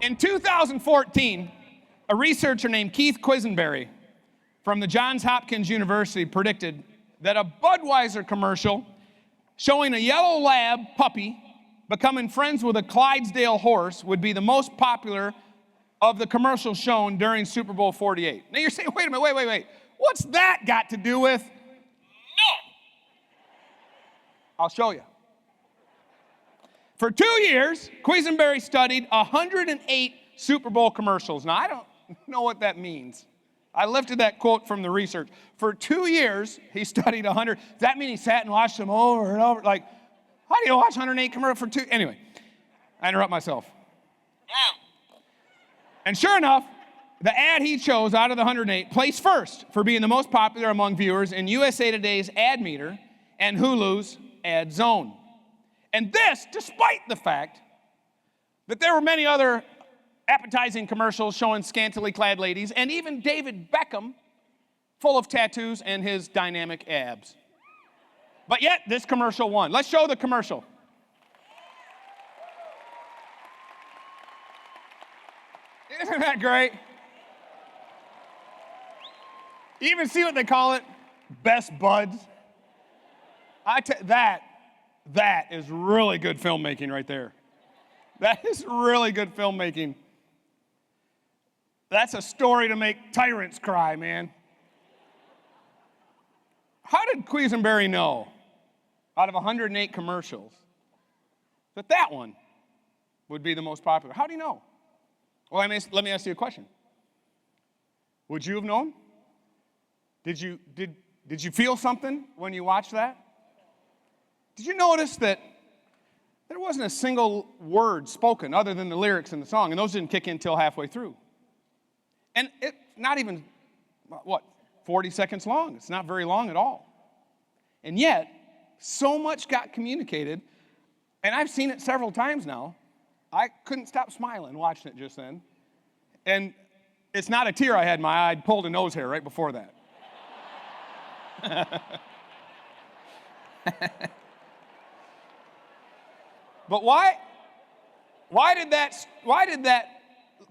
In 2014, a researcher named Keith Quisenberry from the Johns Hopkins University predicted that a Budweiser commercial showing a yellow lab puppy becoming friends with a Clydesdale horse would be the most popular of the commercials shown during Super Bowl 48. Now you're saying, wait a minute, wait. What's that got to do with? No. I'll show you. For 2 years, Quisenberry studied 108 Super Bowl commercials. Now, I don't know what that means. I lifted that quote from the research. For 2 years, he studied 100. Does that mean he sat and watched them over and over? Like, how do you watch 108 commercials for 2? Anyway, I interrupt myself. And sure enough, the ad he chose out of the 108 placed first for being the most popular among viewers in USA Today's Ad Meter and Hulu's Ad Zone. And this, despite the fact that there were many other appetizing commercials showing scantily clad ladies, and even David Beckham, full of tattoos and his dynamic abs. But yet, this commercial won. Let's show the commercial. Isn't that great? You even see what they call it? Best buds. That is really good filmmaking right there. That is really good filmmaking. That's a story to make tyrants cry, man. How did Quisenberry know, out of 108 commercials, that one would be the most popular? How do you know? Well, let me ask you a question. Would you have known? Did you feel something when you watched that? Did you notice that there wasn't a single word spoken other than the lyrics in the song, and those didn't kick in until halfway through? And it's not even, 40 seconds long. It's not very long at all. And yet, so much got communicated, and I've seen it several times now. I couldn't stop smiling watching it just then. And it's not a tear I had in my eye. I pulled a nose hair right before that. But why did that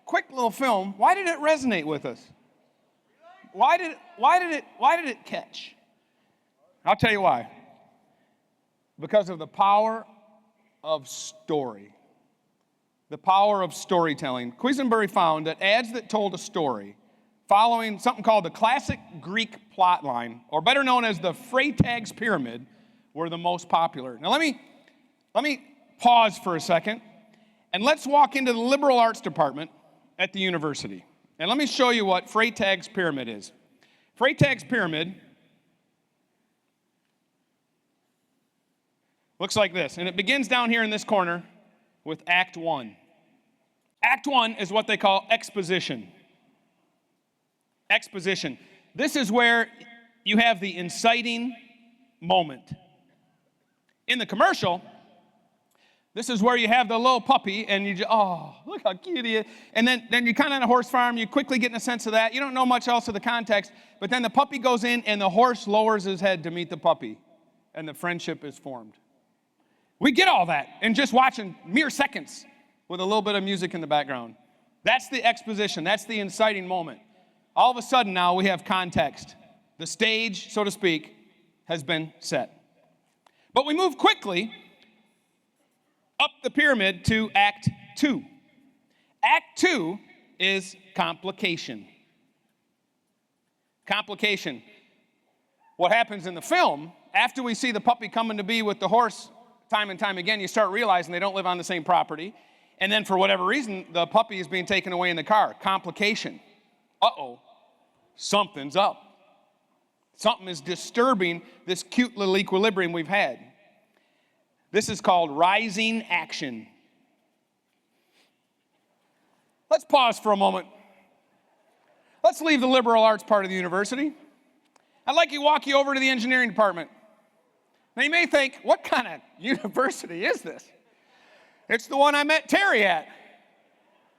quick little film, why did it resonate with us? Why did it catch? I'll tell you why. Because of the power of story. The power of storytelling. Quisenberry found that ads that told a story following something called the classic Greek plot line, or better known as the Freytag's pyramid, were the most popular. Now let me pause for a second, and let's walk into the liberal arts department at the university. And let me show you what Freytag's pyramid is. Freytag's pyramid looks like this, and it begins down here in this corner with Act 1. Act 1 is what they call exposition. Exposition. This is where you have the inciting moment. In the commercial, this is where you have the little puppy, and you just, oh, look how cute he is. And then you're kind of on a horse farm. You quickly get in a sense of that. You don't know much else of the context. But then the puppy goes in, and the horse lowers his head to meet the puppy, and the friendship is formed. We get all that in just watching mere seconds with a little bit of music in the background. That's the exposition. That's the inciting moment. All of a sudden now we have context. The stage, so to speak, has been set. But we move quickly up the pyramid to Act 2. Act 2 is complication. Complication. What happens in the film, after we see the puppy coming to be with the horse time and time again, you start realizing they don't live on the same property. And then for whatever reason, the puppy is being taken away in the car. Complication. Uh-oh, something's up. Something is disturbing this cute little equilibrium we've had. This is called rising action. Let's pause for a moment. Let's leave the liberal arts part of the university. I'd like to walk you over to the engineering department. Now you may think, what kind of university is this? It's the one I met Terry at.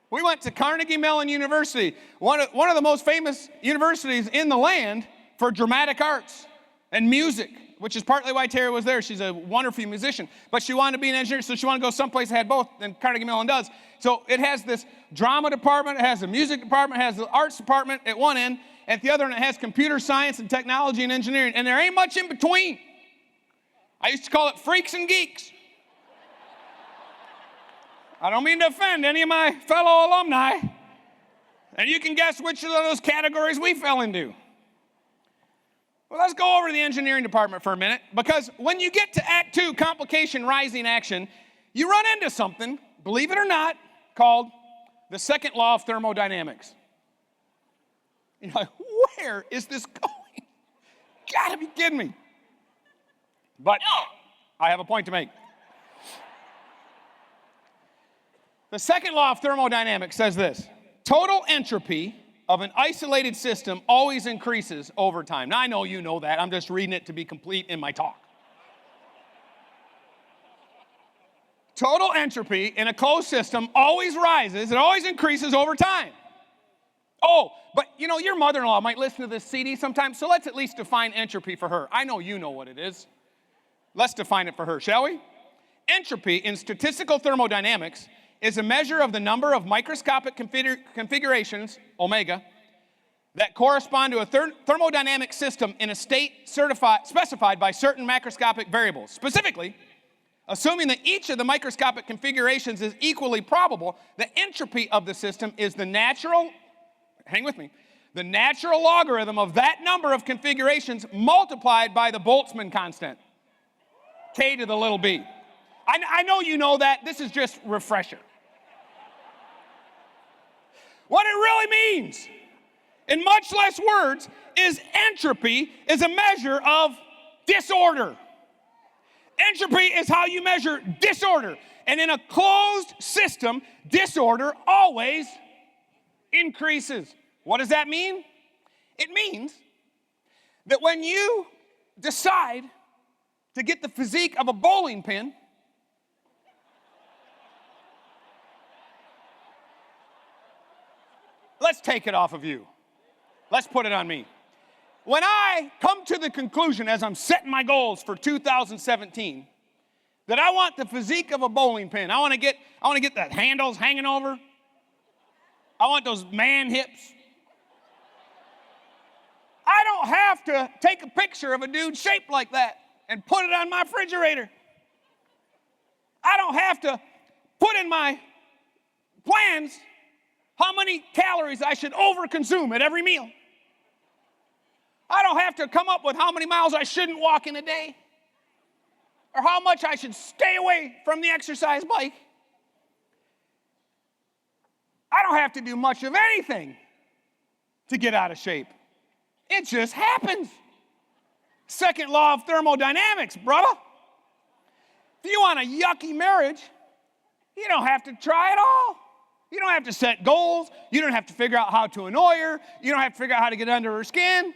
We went to Carnegie Mellon University, one of the most famous universities in the land for dramatic arts and music which is partly why Terry was there. She's a wonderful musician, but she wanted to be an engineer, so she wanted to go someplace that had both, and Carnegie Mellon does. So it has this drama department, it has a music department, it has the arts department at one end, at the other end it has computer science and technology and engineering, and there ain't much in between. I used to call it freaks and geeks. I don't mean to offend any of my fellow alumni, and you can guess which of those categories we fell into. Well, let's go over to the engineering department for a minute, because when you get to Act 2, complication, rising action, you run into something, believe it or not, called the second law of thermodynamics. You're like, where is this going? Gotta be kidding me. But I have a point to make. The second law of thermodynamics says this: total entropy of an isolated system always increases over time. Now, I know you know that. I'm just reading it to be complete in my talk. Total entropy in a closed system always rises. It always increases over time. Oh, but you know, your mother-in-law might listen to this CD sometimes, so let's at least define entropy for her. I know you know what it is. Let's define it for her, shall we? Entropy in statistical thermodynamics is a measure of the number of microscopic configurations, omega, that correspond to a thermodynamic system in a state specified by certain macroscopic variables. Specifically, assuming that each of the microscopic configurations is equally probable, the entropy of the system is the natural, hang with me, the natural logarithm of that number of configurations multiplied by the Boltzmann constant, k to the little b. I know you know that. This is just refresher. What it really means, in much less words, is entropy is a measure of disorder. Entropy is how you measure disorder. And in a closed system, disorder always increases. What does that mean? It means that when you decide to get the physique of a bowling pin, let's take it off of you. Let's put it on me. When I come to the conclusion as I'm setting my goals for 2017 that I want the physique of a bowling pin, I want to get the handles hanging over. I want those man hips. I don't have to take a picture of a dude shaped like that and put it on my refrigerator. I don't have to put in my plans how many calories I should overconsume at every meal. I don't have to come up with how many miles I shouldn't walk in a day or how much I should stay away from the exercise bike. I don't have to do much of anything to get out of shape. It just happens. Second law of thermodynamics, brother. If you want a yucky marriage, you don't have to try at all. You don't have to set goals. You don't have to figure out how to annoy her. You don't have to figure out how to get under her skin.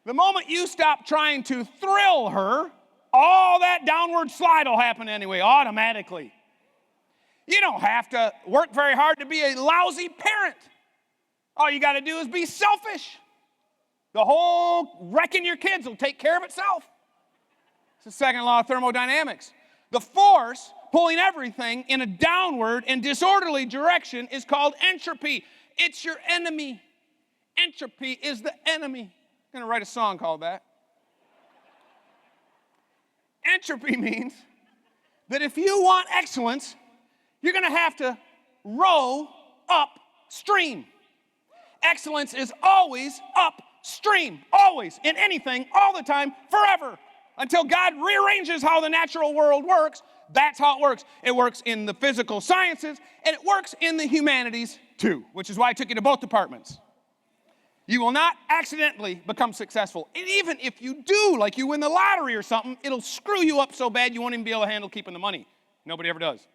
The moment you stop trying to thrill her, all that downward slide will happen anyway, automatically. You don't have to work very hard to be a lousy parent. All you got to do is be selfish. The whole wrecking your kids will take care of itself. It's the second law of thermodynamics. The force pulling everything in a downward and disorderly direction is called entropy. It's your enemy. Entropy is the enemy. I'm going to write a song called that. Entropy means that if you want excellence, you're going to have to row upstream. Excellence is always upstream, always, in anything, all the time, forever. Until God rearranges how the natural world works, that's how it works. It works in the physical sciences, and it works in the humanities too, which is why I took you to both departments. You will not accidentally become successful. And even if you do, like you win the lottery or something, it'll screw you up so bad you won't even be able to handle keeping the money. Nobody ever does.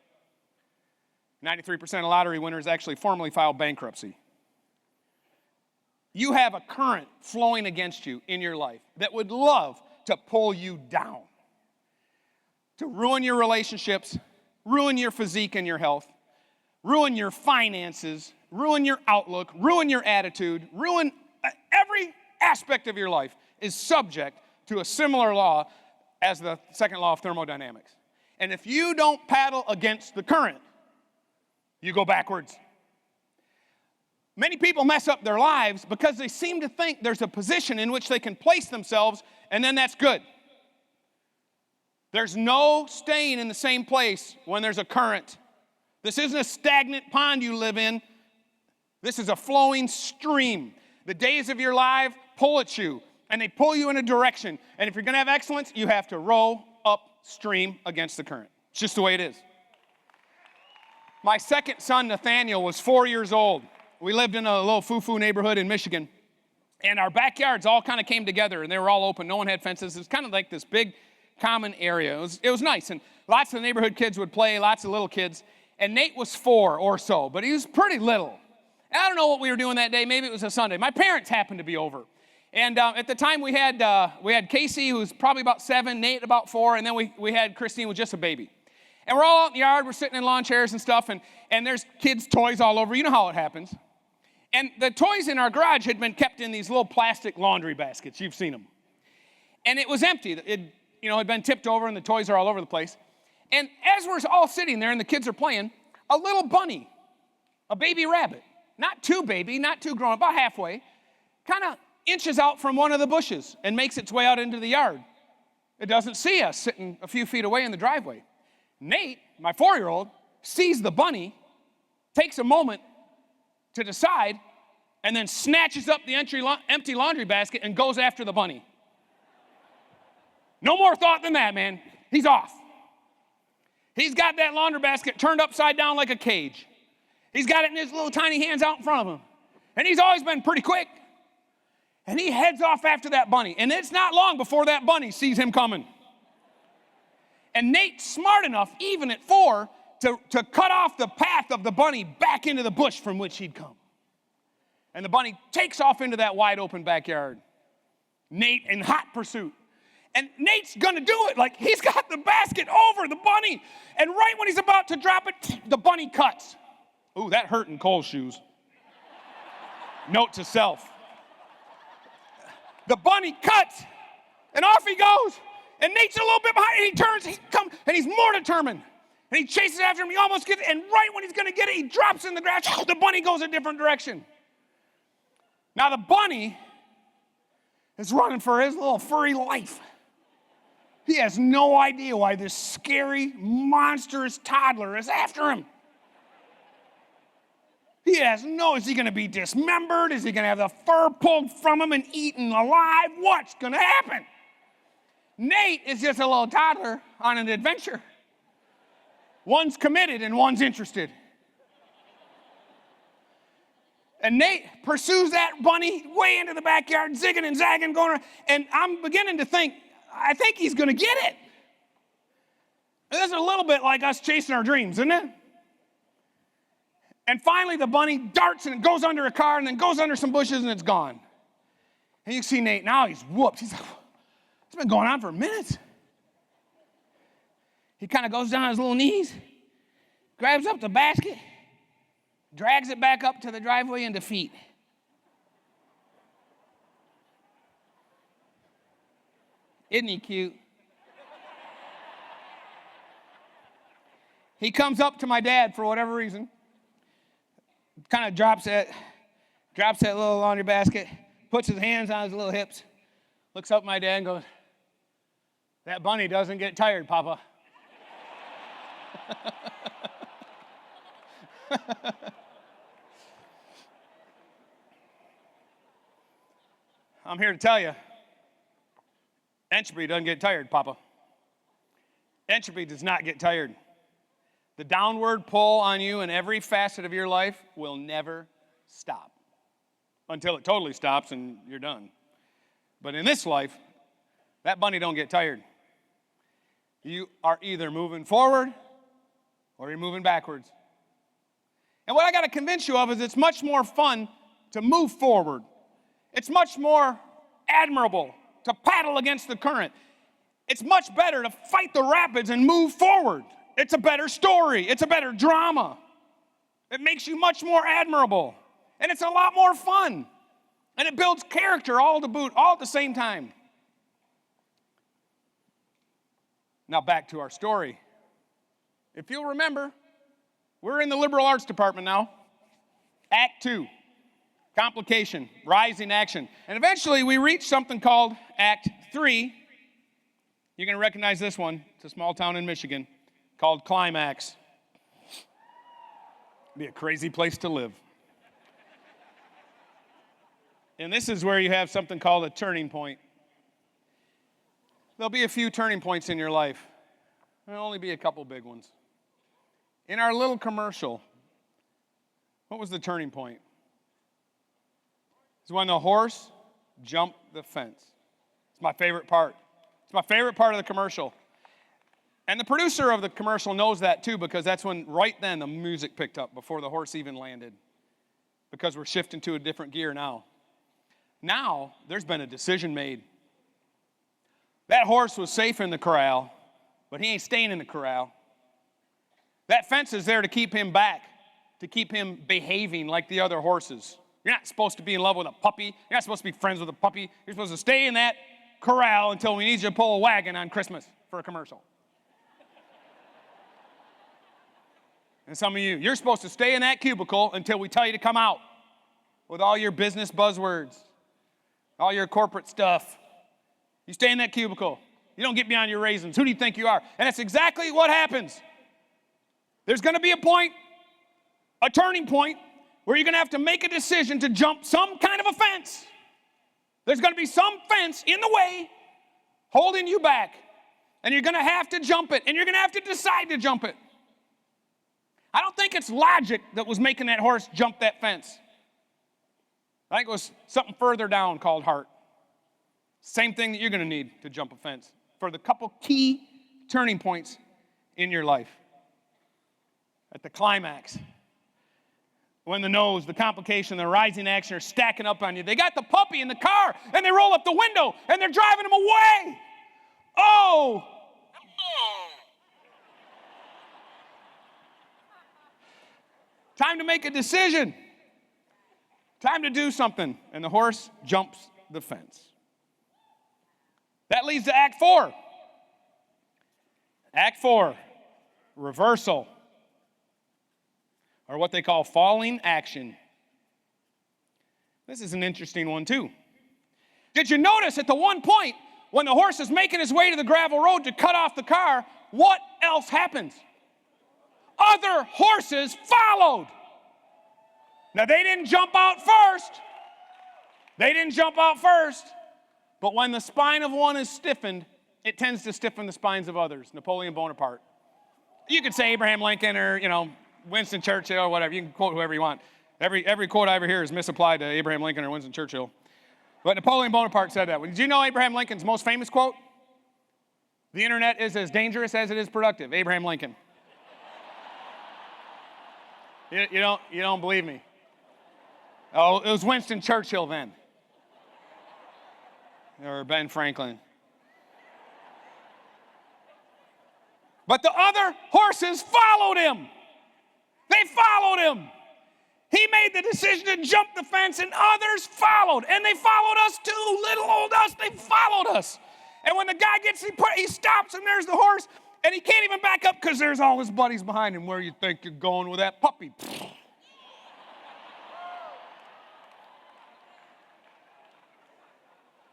93% of lottery winners actually formally file bankruptcy. You have a current flowing against you in your life that would love to pull you down, to ruin your relationships, ruin your physique and your health, ruin your finances, ruin your outlook, ruin your attitude, ruin every aspect of your life is subject to a similar law as the second law of thermodynamics. And if you don't paddle against the current, you go backwards. Many people mess up their lives because they seem to think there's a position in which they can place themselves, and then that's good. There's no staying in the same place when there's a current. This isn't a stagnant pond you live in. This is a flowing stream. The days of your life pull at you, and they pull you in a direction. And if you're going to have excellence, you have to row upstream against the current. It's just the way it is. My second son, Nathaniel, was 4 years old. We lived in a little foo-foo neighborhood in Michigan, and our backyards all kind of came together, and they were all open. No one had fences. It was kind of like this big common area. It was nice, and lots of the neighborhood kids would play, lots of little kids. And Nate was 4 or so, but he was pretty little. And I don't know what we were doing that day. Maybe it was a Sunday. My parents happened to be over. And at the time, we had Casey, who was probably about 7, Nate about 4, and then we had Christine, with just a baby. And we're all out in the yard. We're sitting in lawn chairs and stuff, and there's kids' toys all over. You know how it happens. And the toys in our garage had been kept in these little plastic laundry baskets. You've seen them. And it was empty. It had been tipped over, and the toys are all over the place. And as we're all sitting there and the kids are playing, a little bunny, a baby rabbit, not too baby, not too grown, about halfway, kind of inches out from one of the bushes and makes its way out into the yard. It doesn't see us sitting a few feet away in the driveway. Nate, my 4-year-old, sees the bunny, takes a moment to decide, and then snatches up the empty laundry basket and goes after the bunny. No more thought than that, man. He's off. He's got that laundry basket turned upside down like a cage. He's got it in his little tiny hands out in front of him. And he's always been pretty quick. And he heads off after that bunny. And it's not long before that bunny sees him coming. And Nate's smart enough, even at 4, to cut off the path of the bunny back into the bush from which he'd come. And the bunny takes off into that wide open backyard. Nate in hot pursuit. And Nate's gonna do it. Like, he's got the basket over the bunny. And right when he's about to drop it, the bunny cuts. Ooh, that hurt in Cole's shoes. Note to self. The bunny cuts, and off he goes. And Nate's a little bit behind, and he turns, and he's more determined. And he chases after him, he almost gets it, and right when he's gonna get it, he drops in the grass. The bunny goes a different direction. Now the bunny is running for his little furry life. He has no idea why this scary, monstrous toddler is after him. Is he gonna be dismembered? Is he gonna have the fur pulled from him and eaten alive? What's gonna happen? Nate is just a little toddler on an adventure. One's committed and one's interested. And Nate pursues that bunny way into the backyard, zigging and zagging, going around, and I'm beginning to think, I think he's gonna get it. This is a little bit like us chasing our dreams, isn't it? And finally the bunny darts and it goes under a car and then goes under some bushes and it's gone. And you see Nate, now he's whooped. He's like, it's been going on for minutes. He kind of goes down on his little knees, grabs up the basket, drags it back up to the driveway in defeat. Isn't he cute? He comes up to my dad for whatever reason, kind of drops that little laundry basket, puts his hands on his little hips, looks up at my dad and goes, "That bunny doesn't get tired, Papa." I'm here to tell you, entropy doesn't get tired, Papa. Entropy does not get tired. The downward pull on you in every facet of your life will never stop until it totally stops and you're done. But in this life, that bunny don't get tired. You are either moving forward or you're moving backwards. And what I got to convince you of is it's much more fun to move forward. It's much more admirable to paddle against the current. It's much better to fight the rapids and move forward. It's a better story. It's a better drama. It makes you much more admirable. And it's a lot more fun. And it builds character all to boot, all at the same time. Now back to our story. If you'll remember, we're in the liberal arts department now. Act 2, complication, rising action. And eventually we reach something called Act 3. You're going to recognize this one. It's a small town in Michigan called CLIMAX. Be a crazy place to live. And this is where you have something called a turning point. There'll be a few turning points in your life. There'll only be a couple big ones. In our little commercial, what was the turning point? It's when the horse jumped the fence. It's my favorite part. It's my favorite part of the commercial. And the producer of the commercial knows that too, because that's when, right then, the music picked up before the horse even landed. Because we're shifting to a different gear now. Now, there's been a decision made. That horse was safe in the corral, but he ain't staying in the corral. That fence is there to keep him back, to keep him behaving like the other horses. You're not supposed to be in love with a puppy. You're not supposed to be friends with a puppy. You're supposed to stay in that corral until we need you to pull a wagon on Christmas for a commercial. And some of you, you're supposed to stay in that cubicle until we tell you to come out with all your business buzzwords, all your corporate stuff. You stay in that cubicle. You don't get beyond your raisins. Who do you think you are? And that's exactly what happens. There's going to be a point, a turning point, where you're going to have to make a decision to jump some kind of a fence. There's going to be some fence in the way holding you back. And you're going to have to jump it. And you're going to have to decide to jump it. I don't think it's logic that was making that horse jump that fence. I think it was something further down called heart. Same thing that you're going to need to jump a fence for the couple key turning points in your life. At the climax, when the nose, the complication, the rising action are stacking up on you. They got the puppy in the car, and they roll up the window, and they're driving him away. Oh! Time to make a decision. Time to do something. And the horse jumps the fence. That leads to Act 4. Act 4, reversal, or what they call falling action. This is an interesting one too. Did you notice at the one point when the horse is making his way to the gravel road to cut off the car, what else happens? Other horses followed. Now, they didn't jump out first. They didn't jump out first. But when the spine of one is stiffened, it tends to stiffen the spines of others. Napoleon Bonaparte. You could say Abraham Lincoln or, Winston Churchill or whatever. You can quote whoever you want. Every quote I ever hear is misapplied to Abraham Lincoln or Winston Churchill. But Napoleon Bonaparte said that. Did you know Abraham Lincoln's most famous quote? The internet is as dangerous as it is productive. Abraham Lincoln. You don't believe me? Oh, it was Winston Churchill then. Or Ben Franklin. But the other horses followed him. They followed him. He made the decision to jump the fence, and others followed. And they followed us too. Little old us, they followed us. And when the guy he stops, and there's the horse, and he can't even back up because there's all his buddies behind him. Where you think you're going with that puppy?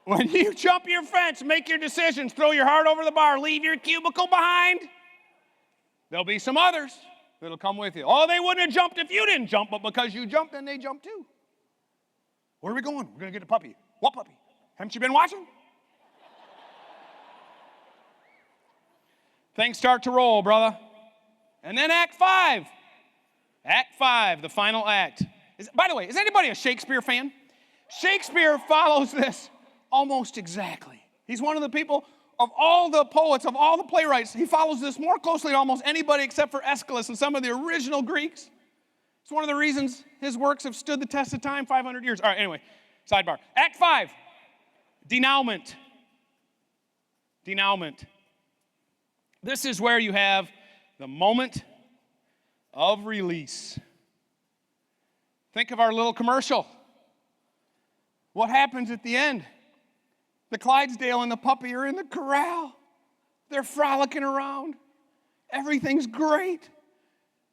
When you jump your fence, make your decisions, throw your heart over the bar, leave your cubicle behind, there'll be some others that'll come with you. Oh, they wouldn't have jumped if you didn't jump, but because you jumped, then they jumped too. Where are we going? We're going to get a puppy. What puppy? Haven't you been watching? Things start to roll, brother. And then Act 5. Act 5, the final act. By the way, is anybody a Shakespeare fan? Shakespeare follows this almost exactly. He's one of the people, of all the poets, of all the playwrights, he follows this more closely than almost anybody except for Aeschylus and some of the original Greeks. It's one of the reasons his works have stood the test of time, 500 years. All right, anyway, sidebar. Act 5, denouement. Denouement. This is where you have the moment of release. Think of our little commercial. What happens at the end? The Clydesdale and the puppy are in the corral. They're frolicking around. Everything's great.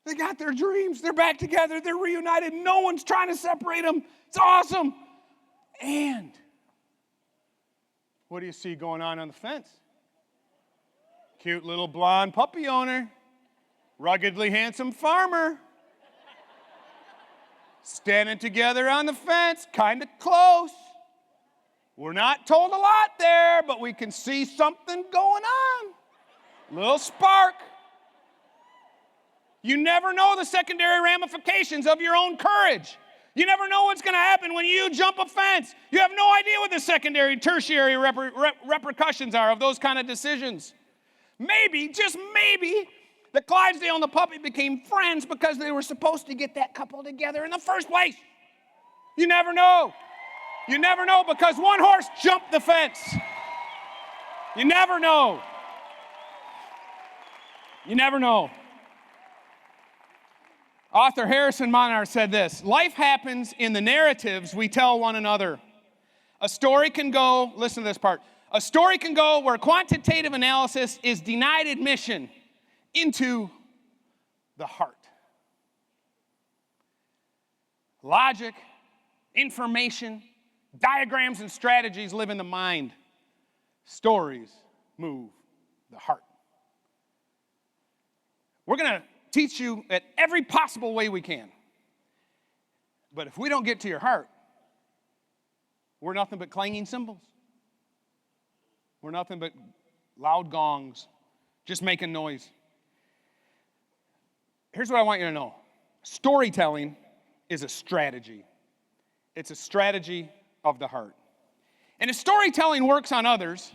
They got their dreams. They're back together. They're reunited. No one's trying to separate them. It's awesome. And what do you see going on the fence? Cute little blonde puppy owner. Ruggedly handsome farmer. Standing together on the fence, kind of close. We're not told a lot there, but we can see something going on. Little spark. You never know the secondary ramifications of your own courage. You never know what's going to happen when you jump a fence. You have no idea what the secondary, tertiary repercussions are of those kind of decisions. Maybe, just maybe, the Clydesdale and the puppy became friends because they were supposed to get that couple together in the first place. You never know. You never know because one horse jumped the fence. You never know. You never know. Author Harrison Monard said this: life happens in the narratives we tell one another. A story can go, listen to this part, a story can go where quantitative analysis is denied admission into the heart. Logic, information, diagrams, and strategies live in the mind. Stories move the heart. We're going to teach you at every possible way we can. But if we don't get to your heart, we're nothing but clanging cymbals. We're nothing but loud gongs, just making noise. Here's what I want you to know. Storytelling is a strategy. It's a strategy of the heart. And if storytelling works on others,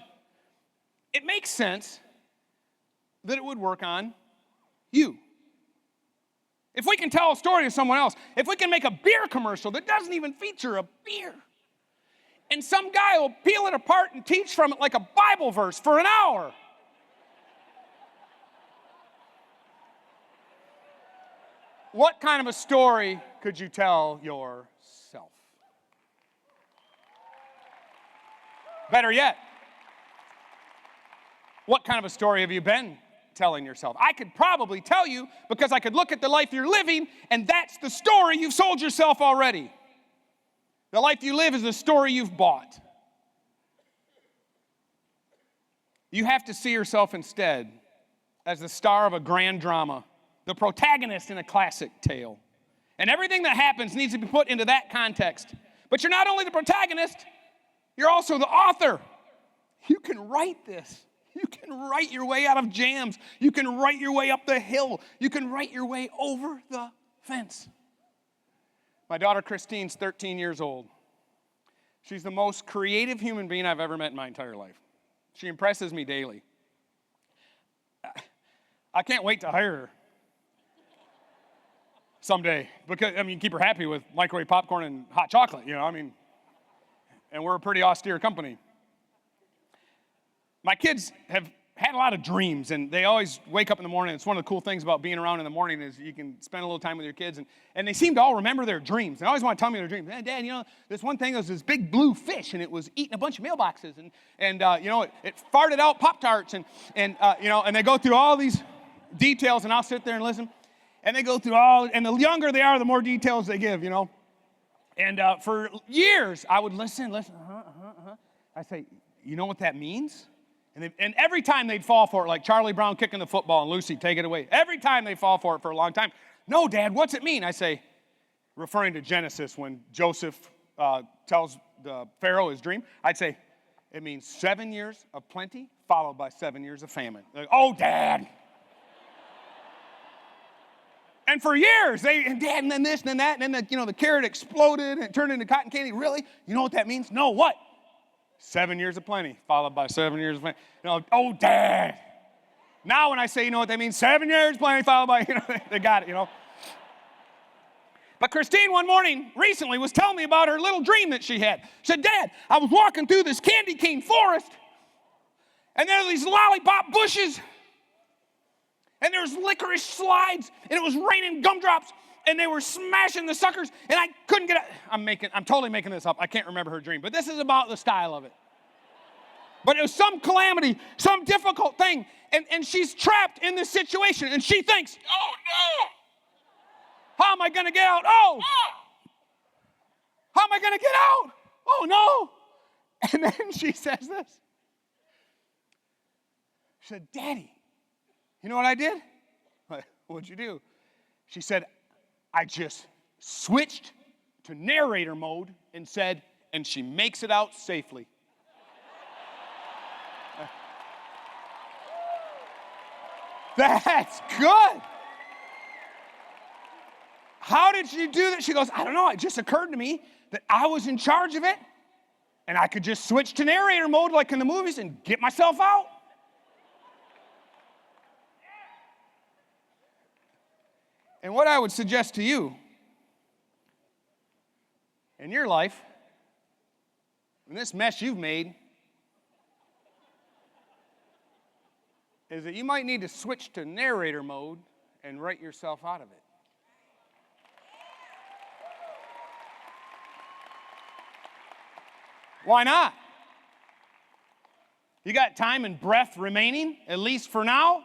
it makes sense that it would work on you. If we can tell a story to someone else, if we can make a beer commercial that doesn't even feature a beer, and some guy will peel it apart and teach from it like a Bible verse for an hour. What kind of a story could you tell yourself? Better yet, what kind of a story have you been telling yourself? I could probably tell you because I could look at the life you're living, and that's the story you've sold yourself already. The life you live is the story you've bought. You have to see yourself instead as the star of a grand drama, the protagonist in a classic tale. And everything that happens needs to be put into that context. But you're not only the protagonist, you're also the author. You can write this. You can write your way out of jams. You can write your way up the hill. You can write your way over the fence. My daughter Christine's 13 years old. She's the most creative human being I've ever met in my entire life. She impresses me daily. I can't wait to hire her someday because, keep her happy with microwave popcorn and hot chocolate, and we're a pretty austere company. My kids have had a lot of dreams, and they always wake up in the morning. It's one of the cool things about being around in the morning is you can spend a little time with your kids, and they seem to all remember their dreams. They always want to tell me their dreams. Hey, Dad, this one thing was this big blue fish, and it was eating a bunch of mailboxes, and it farted out Pop-Tarts, and they go through all these details, and I'll sit there and listen, and they go through and the younger they are, the more details they give, And for years, I would listen. I say, you know what that means? And every time they'd fall for it, like Charlie Brown kicking the football and Lucy, take it away. Every time they fall for it for a long time. No, Dad, what's it mean? I say, referring to Genesis when Joseph tells the Pharaoh his dream, I'd say, it means 7 years of plenty followed by 7 years of famine. Like, oh, Dad. And for years, and Dad, and then this, and then that, and then the carrot exploded and it turned into cotton candy. Really? You know what that means? No, what? 7 years of plenty, followed by 7 years of plenty. Oh, Dad. Now when I say, you know what that means? 7 years plenty, followed by, they got it, But Christine one morning recently was telling me about her little dream that she had. She said, Dad, I was walking through this candy cane forest, and there were these lollipop bushes, and there was licorice slides, and it was raining gumdrops, and they were smashing the suckers, and I couldn't get it. I'm totally making this up. I can't remember her dream, but this is about the style of it. But it was some calamity, some difficult thing. And she's trapped in this situation. And she thinks, oh, no. How am I going to get out? Oh. How am I going to get out? Oh, no. And then she says this. She said, Daddy, you know what I did? What'd you do? She said, I just switched to narrator mode and said, and she makes it out safely. That's good. How did she do that? She goes, I don't know. It just occurred to me that I was in charge of it, and I could just switch to narrator mode like in the movies and get myself out. And what I would suggest to you in your life, in this mess you've made, is that you might need to switch to narrator mode and write yourself out of it. Why not? You got time and breath remaining, at least for now.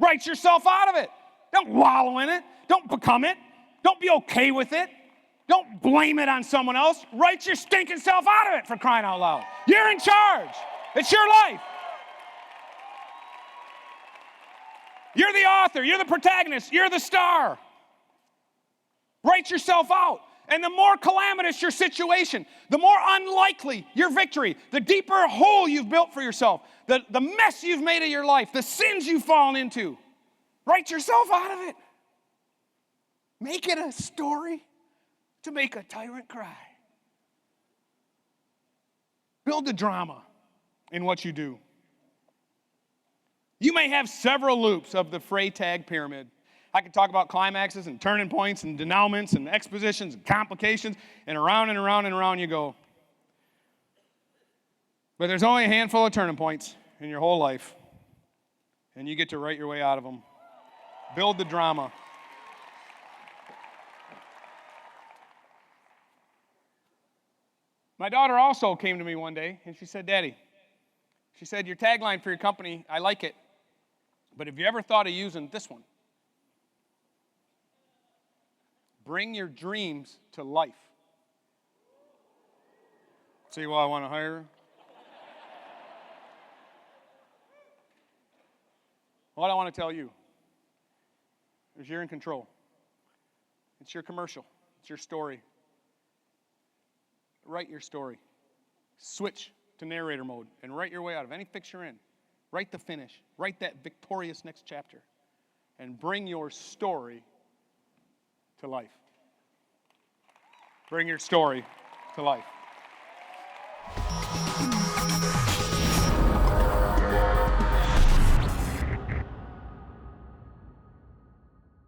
Write yourself out of it. Don't wallow in it. Don't become it. Don't be okay with it. Don't blame it on someone else. Write your stinking self out of it, for crying out loud. You're in charge. It's your life. You're the author. You're the protagonist. You're the star. Write yourself out. And the more calamitous your situation, the more unlikely your victory, the deeper hole you've built for yourself, the mess you've made of your life, the sins you've fallen into. Write yourself out of it. Make it a story to make a tyrant cry. Build the drama in what you do. You may have several loops of the Freytag pyramid. I could talk about climaxes and turning points and denouements and expositions and complications, and around and around and around you go. But there's only a handful of turning points in your whole life, and you get to write your way out of them. Build the drama. My daughter also came to me one day, and she said, Daddy, she said, your tagline for your company, I like it, but have you ever thought of using this one? Bring your dreams to life. See why I want to hire her? What I want to tell you is you're in control. It's your commercial. It's your story. Write your story. Switch to narrator mode and write your way out of any fix you're in. Write the finish. Write that victorious next chapter. And bring your story to life. Bring your story to life.